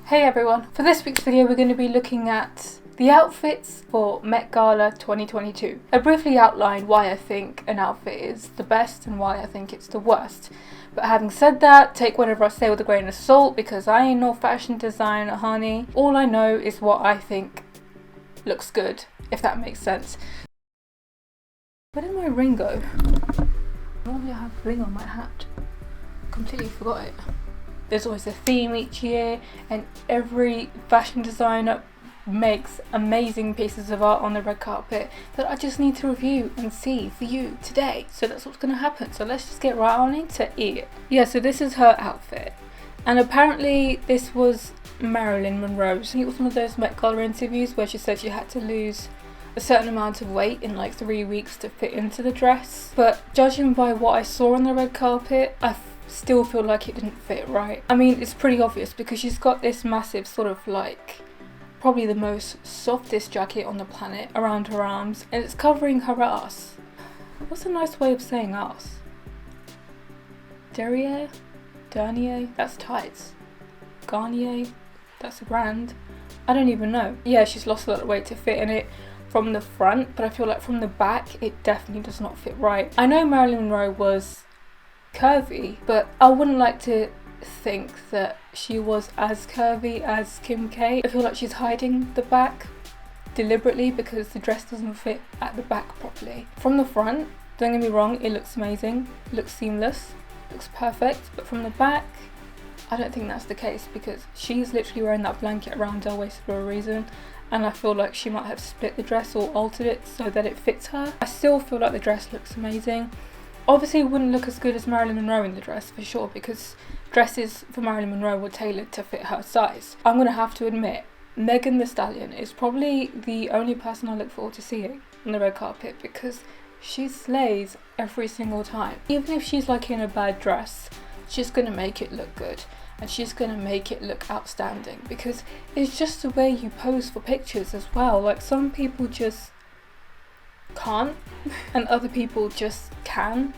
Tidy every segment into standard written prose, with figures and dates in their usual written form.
Hey everyone, for this week's video we're going to be looking at the outfits for Met Gala 2022. I briefly outline why I think an outfit is the best and why I think it's the worst. But having said that, take whatever I say with a grain of salt because I ain't no fashion designer, honey. All I know is what I think looks good, if that makes sense. Where did my ring go? Normally I have a ring on my hat. Completely forgot it. There's always a theme each year and every fashion designer makes amazing pieces of art on the red carpet that I just need to review and see for you today. So that's what's going to happen. So let's just get right on into it. Yeah, so this is her outfit. And apparently this was Marilyn Monroe. So it was one of those Met Gala interviews where she said she had to lose a certain amount of weight in like 3 weeks to fit into the dress. But judging by what I saw on the red carpet, I still feel like it didn't fit right. I mean, it's pretty obvious because she's got this massive sort of like probably the most softest jacket on the planet around her arms and it's covering her ass. What's a nice way of saying ass? Derriere? Dernier? That's tights. Garnier? That's a brand. I don't even know. Yeah, she's lost a lot of weight to fit in it from the front, but I feel like from the back it definitely does not fit right. I know Marilyn Monroe was curvy, but I wouldn't like to think that she was as curvy as Kim K. I feel like she's hiding the back deliberately because the dress doesn't fit at the back properly. From the front, don't get me wrong, it looks amazing, it looks seamless, looks perfect, but from the back I don't think that's the case because she's literally wearing that blanket around her waist for a reason, and I feel like she might have split the dress or altered it so that it fits her. I still feel like the dress looks amazing. Obviously it wouldn't look as good as Marilyn Monroe in the dress for sure because dresses for Marilyn Monroe were tailored to fit her size. I'm going to have to admit, Megan Thee Stallion is probably the only person I look forward to seeing on the red carpet because she slays every single time. Even if she's like in a bad dress, she's going to make it look good and she's going to make it look outstanding because it's just the way you pose for pictures as well. Like some people just can't and other people just can,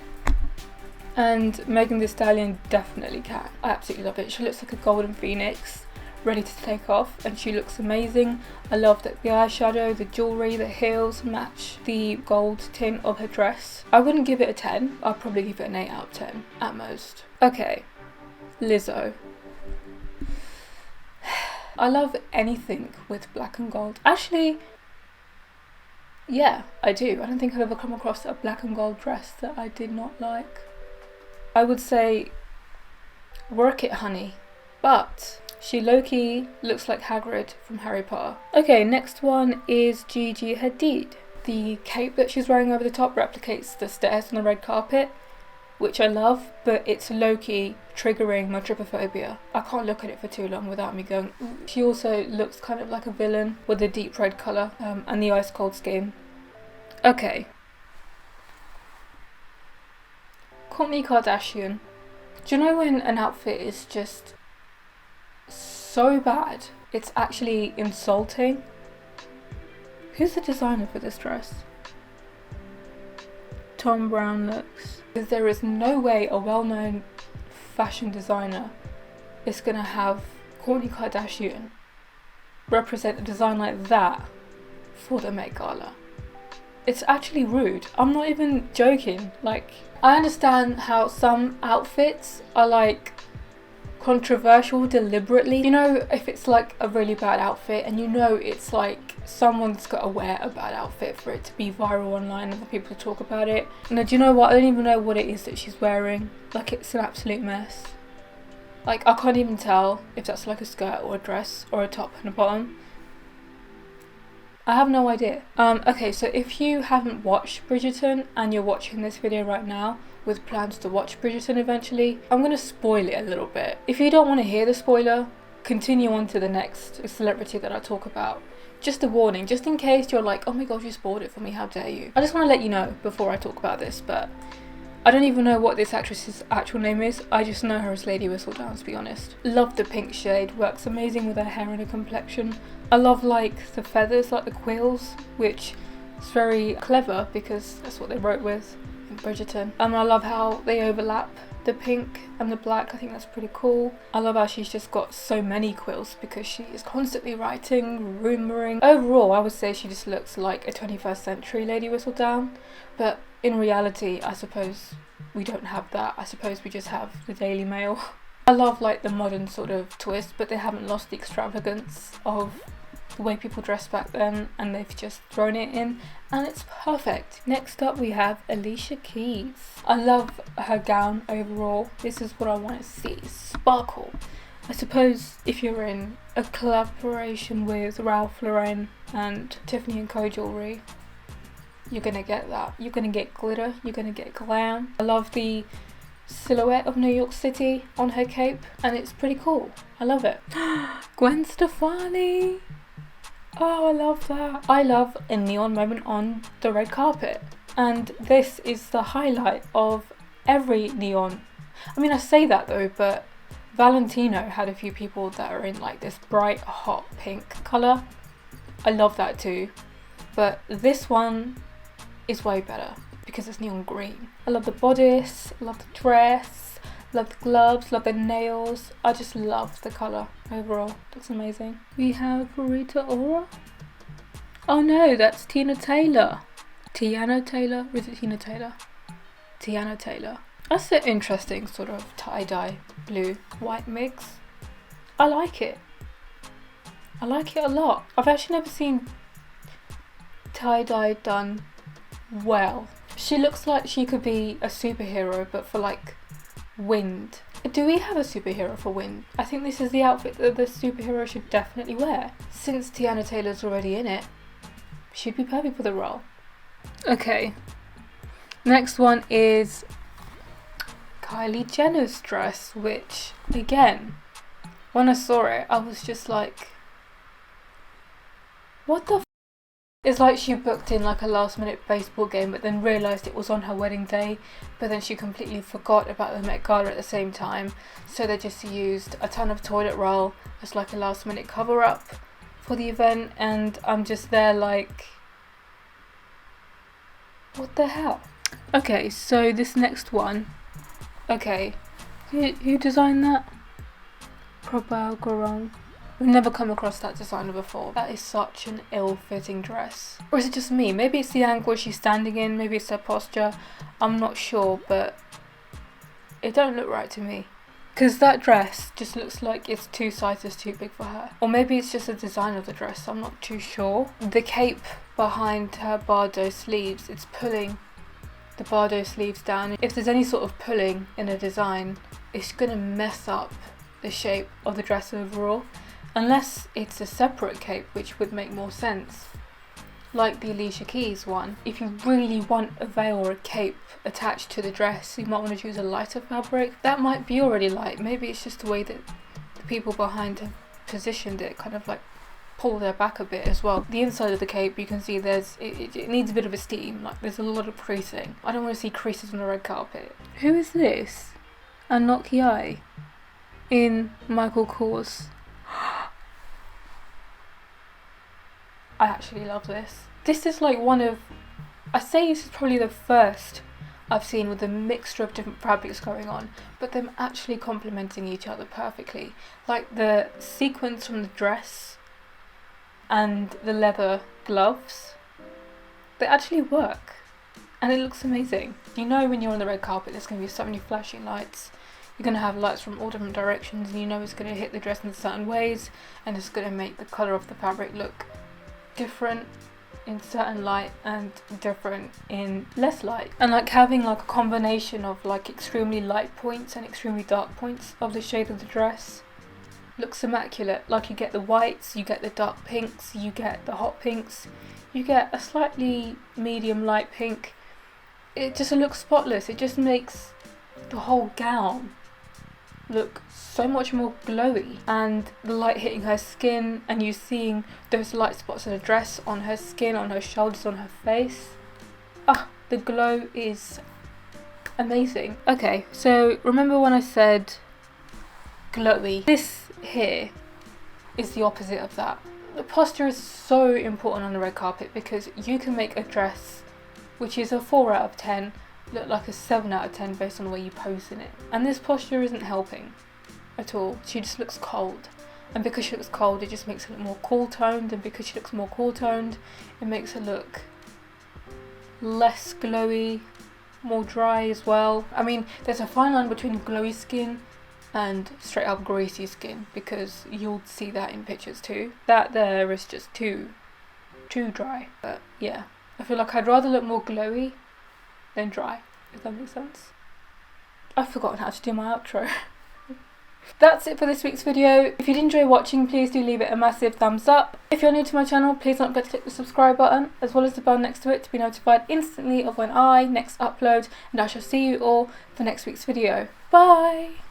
and Megan Thee Stallion definitely can. I absolutely love it. She looks like a golden phoenix ready to take off and she looks amazing. I love that the eyeshadow, the jewellery, the heels match the gold tint of her dress. I wouldn't give it a 10, I'd probably give it an 8 out of 10 at most. Okay, Lizzo. I love anything with black and gold. Actually, yeah, I do. I don't think I've ever come across a black and gold dress that I did not like. I would say work it, honey. But she low-key looks like Hagrid from Harry Potter. Okay, next one is Gigi Hadid. The cape that she's wearing over the top replicates the stairs on the red carpet, which I love, but it's low-key triggering my trypophobia. I can't look at it for too long without me going ooh. She also looks kind of like a villain with a deep red colour and the ice cold skin. Okay. Kourtney Kardashian. Do you know when an outfit is just so bad it's actually insulting? Who's the designer for this dress? Thom Browne looks. There is no way a well-known fashion designer is gonna have Kourtney Kardashian represent a design like that for the Met Gala. It's actually rude. I'm not even joking. Like, I understand how some outfits are like controversial deliberately. You know, if it's like a really bad outfit and you know it's like someone's got to wear a bad outfit for it to be viral online and for people to talk about it. Now, do you know what? I don't even know what it is that she's wearing. Like, it's an absolute mess. Like, I can't even tell if that's like a skirt or a dress or a top and a bottom. I have no idea. Okay, so if you haven't watched Bridgerton and you're watching this video right now with plans to watch Bridgerton eventually, I'm going to spoil it a little bit. If you don't want to hear the spoiler, continue on to the next celebrity that I talk about. Just a warning, just in case you're like, oh my gosh, you spoiled it for me, how dare you. I just want to let you know before I talk about this, but I don't even know what this actress's actual name is. I just know her as Lady Whistledown, to be honest. Love the pink shade, works amazing with her hair and her complexion. I love like the feathers, like the quills, which is very clever because that's what they wrote with. Bridgerton. I love how they overlap the pink and the black. I think that's pretty cool. I love how she's just got so many quills because she is constantly writing, rumouring. Overall, I would say she just looks like a 21st century Lady Whistledown, but in reality, I suppose we don't have that. I suppose we just have the Daily Mail. I love like the modern sort of twist, but they haven't lost the extravagance of the way people dressed back then, and they've just thrown it in, and it's perfect. Next up we have Alicia Keys. I love her gown overall. This is what I want to see. Sparkle. I suppose if you're in a collaboration with Ralph Lauren and Tiffany & Co jewellery, you're gonna get that. You're gonna get glitter, you're gonna get glam. I love the silhouette of New York City on her cape, and it's pretty cool. I love it. Gwen Stefani. Oh, I love that. I love a neon moment on the red carpet, and this is the highlight of every neon. I mean, I say that though, but Valentino had a few people that are in like this bright hot pink colour. I love that too, but this one is way better because it's neon green. I love the bodice, love the dress, love the gloves, love the nails. I just love the colour overall. Looks amazing. We have Rita Ora. Oh no, that's Tina Taylor. Teyana Taylor? Or is it Tina Taylor? Teyana Taylor. That's an interesting sort of tie-dye blue white mix. I like it. I like it a lot. I've actually never seen tie-dye done well. She looks like she could be a superhero, but for like wind. Do we have a superhero for wind? I think this is the outfit that the superhero should definitely wear. Since Teyana Taylor's already in it, she'd be perfect for the role. Okay, next one is Kylie Jenner's dress, which again, when I saw it, I was just like, what the f***? It's like she booked in like a last minute baseball game, but then realised it was on her wedding day, but then she completely forgot about the Met Gala at the same time, so they just used a ton of toilet roll as like a last minute cover up for the event, and I'm just there like, what the hell? Okay, so this next one, okay, who designed that? Prabal Gurung. We've never come across that designer before. That is such an ill-fitting dress. Or is it just me? Maybe it's the angle she's standing in, maybe it's her posture. I'm not sure, but it don't look right to me. Because that dress just looks like it's 2 sizes too big for her. Or maybe it's just the design of the dress, I'm not too sure. The cape behind her Bardo sleeves, it's pulling the Bardo sleeves down. If there's any sort of pulling in a design, it's gonna mess up the shape of the dress overall. Unless it's a separate cape, which would make more sense. Like the Alicia Keys one. If you really want a veil or a cape attached to the dress, you might want to choose a lighter fabric. That might be already light. Maybe it's just the way that the people behind have positioned it, kind of like pull their back a bit as well. The inside of the cape, you can see it needs a bit of a steam. Like there's a lot of creasing. I don't want to see creases on the red carpet. Who is this? Anok in Michael Kors. I actually love this. This is like one of, I say this is probably the first I've seen with a mixture of different fabrics going on, but them actually complementing each other perfectly. Like the sequins from the dress and the leather gloves, they actually work, and it looks amazing. You know when you're on the red carpet there's going to be so many flashing lights. You're going to have lights from all different directions, and you know it's going to hit the dress in certain ways, and it's going to make the colour of the fabric look different in certain light and different in less light. And like having like a combination of like extremely light points and extremely dark points of the shade of the dress looks immaculate. Like you get the whites, you get the dark pinks, you get the hot pinks, you get a slightly medium light pink. It just looks spotless. It just makes the whole gown look so much more glowy, and the light hitting her skin and you seeing those light spots of the dress on her skin, on her shoulders, on her face. The glow is amazing. Okay, so remember when I said glowy? This here is the opposite of that. The posture is so important on the red carpet because you can make a dress which is a 4 out of 10 look like a 7 out of 10 based on the way you pose in it. And this posture isn't helping at all. She just looks cold. And because she looks cold, it just makes her look more cool toned. And because she looks more cool toned, it makes her look less glowy, more dry as well. I mean, there's a fine line between glowy skin and straight up greasy skin, because you'll see that in pictures too. That there is just too dry. But yeah, I feel like I'd rather look more glowy than dry, if that makes sense. I've forgotten how to do my outro. That's it for this week's video. If you did enjoy watching, please do leave it a massive thumbs up. If you're new to my channel, please don't forget to click the subscribe button as well as the bell next to it to be notified instantly of when I next upload, and I shall see you all for next week's video. Bye!